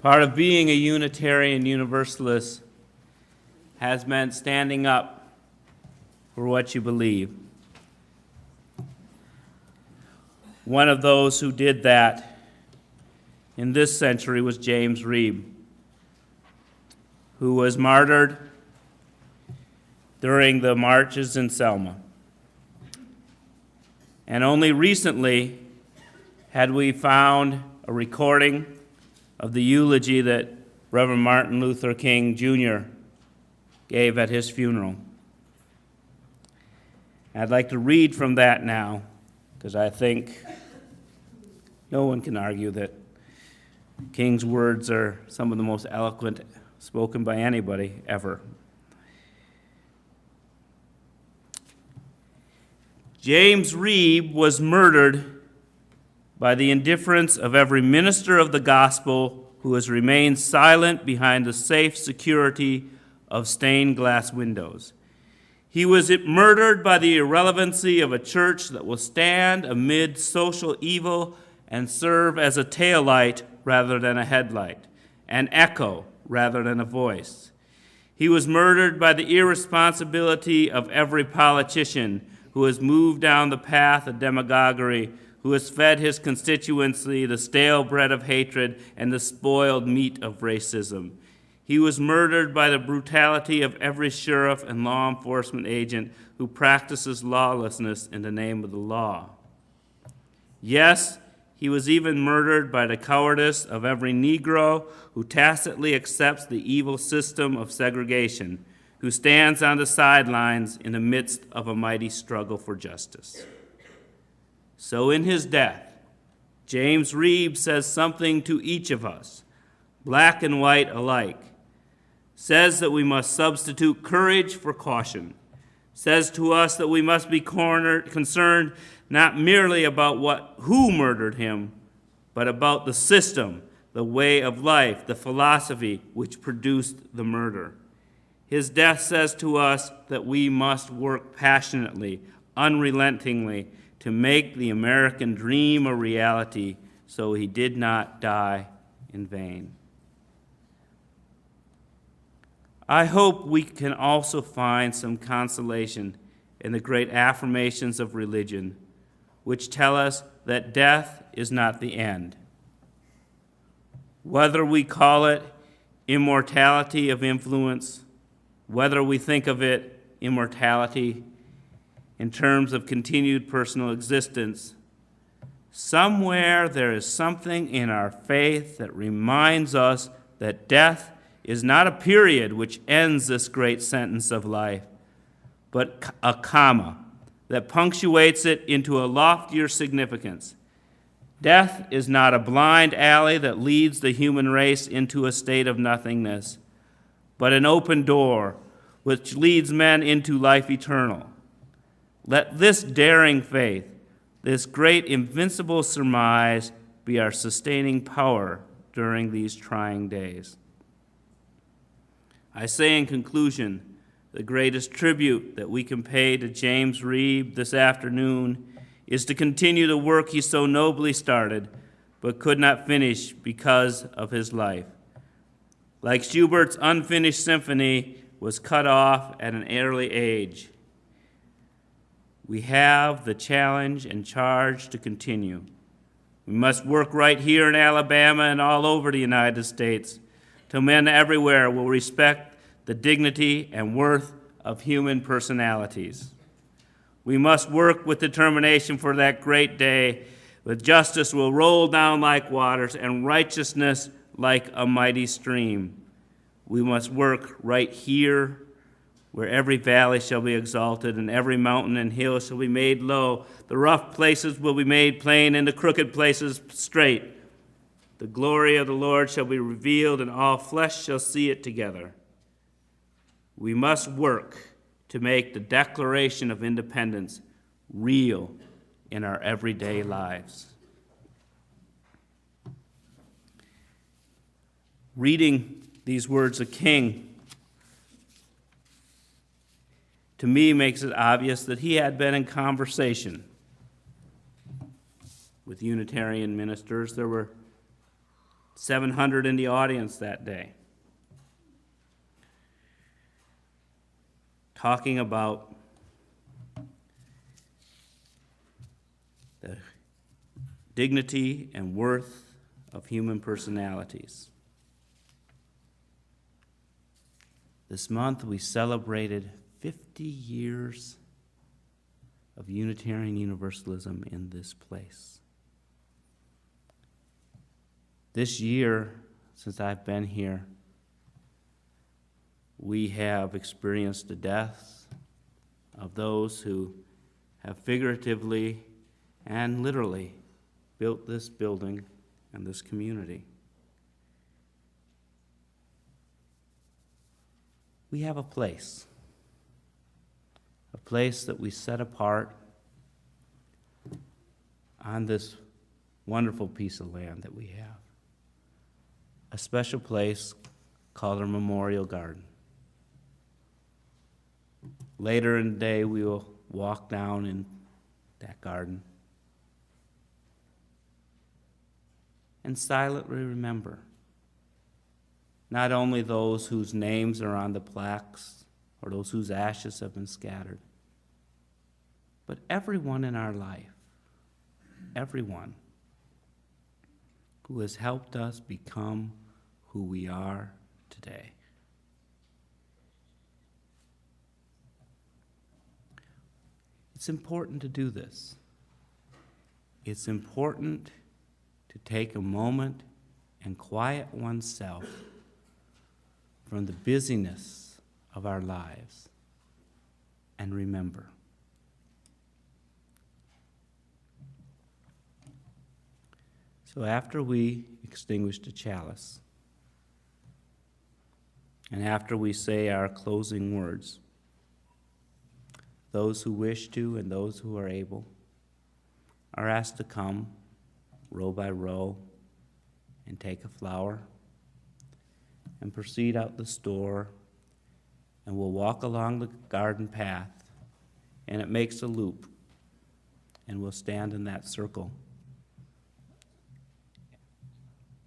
Part of being a Unitarian Universalist has meant standing up for what you believe. One of those who did that in this century was James Reeb, who was martyred during the marches in Selma. And only recently had we found a recording of the eulogy that Rev Martin Luther King Jr. gave at his funeral. I'd like to read from that now, because I think no one can argue that King's words are some of the most eloquent spoken by anybody ever. James Reeb was murdered by the indifference of every minister of the gospel who has remained silent behind the safe security of stained glass windows. He was murdered by the irrelevancy of a church that will stand amid social evil and serve as a taillight rather than a headlight, an echo rather than a voice. He was murdered by the irresponsibility of every politician who has moved down the path of demagoguery, who has fed his constituency the stale bread of hatred and the spoiled meat of racism. He was murdered by the brutality of every sheriff and law enforcement agent who practices lawlessness in the name of the law. Yes, he was even murdered by the cowardice of every Negro who tacitly accepts the evil system of segregation, who stands on the sidelines in the midst of a mighty struggle for justice. So in his death, James Reeb says something to each of us, black and white alike, says that we must substitute courage for caution, says to us that we must be concerned not merely about who murdered him, but about the system, the way of life, the philosophy which produced the murder. His death says to us that we must work passionately, unrelentingly, to make the American dream a reality, so he did not die in vain. I hope we can also find some consolation in the great affirmations of religion, which tell us that death is not the end. Whether we call it immortality of influence, whether we think of it immortality in terms of continued personal existence, somewhere there is something in our faith that reminds us that death is not a period which ends this great sentence of life, but a comma that punctuates it into a loftier significance. Death is not a blind alley that leads the human race into a state of nothingness, but an open door which leads men into life eternal. Let this daring faith, this great invincible surmise, be our sustaining power during these trying days. I say in conclusion, the greatest tribute that we can pay to James Reeb this afternoon is to continue the work he so nobly started, but could not finish because of his life. Like Schubert's unfinished symphony was cut off at an early age, we have the challenge and charge to continue. We must work right here in Alabama and all over the United States till men everywhere will respect the dignity and worth of human personalities. We must work with determination for that great day when justice will roll down like waters and righteousness like a mighty stream. We must work right here where every valley shall be exalted and every mountain and hill shall be made low. The rough places will be made plain and the crooked places straight. The glory of the Lord shall be revealed and all flesh shall see it together. We must work to make the Declaration of Independence real in our everyday lives. Reading these words of King, to me, makes it obvious that he had been in conversation with Unitarian ministers. There were 700 in the audience that day, talking about the dignity and worth of human personalities. This month we celebrated 50 years of Unitarian Universalism in this place. This year, since I've been here, we have experienced the deaths of those who have figuratively and literally built this building and this community. We have a place that we set apart on this wonderful piece of land that we have. A special place called our Memorial Garden. Later in the day, we will walk down in that garden and silently remember not only those whose names are on the plaques or those whose ashes have been scattered, but everyone in our life, everyone who has helped us become who we are today. It's important to do this. It's important to take a moment and quiet oneself from the busyness of our lives and remember. So after we extinguish the chalice, and after we say our closing words, those who wish to and those who are able are asked to come row by row and take a flower and proceed out the store, and we'll walk along the garden path, and it makes a loop, and we'll stand in that circle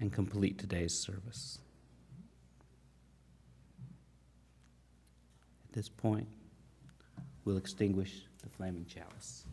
and complete today's service. At this point, we'll extinguish the flaming chalice.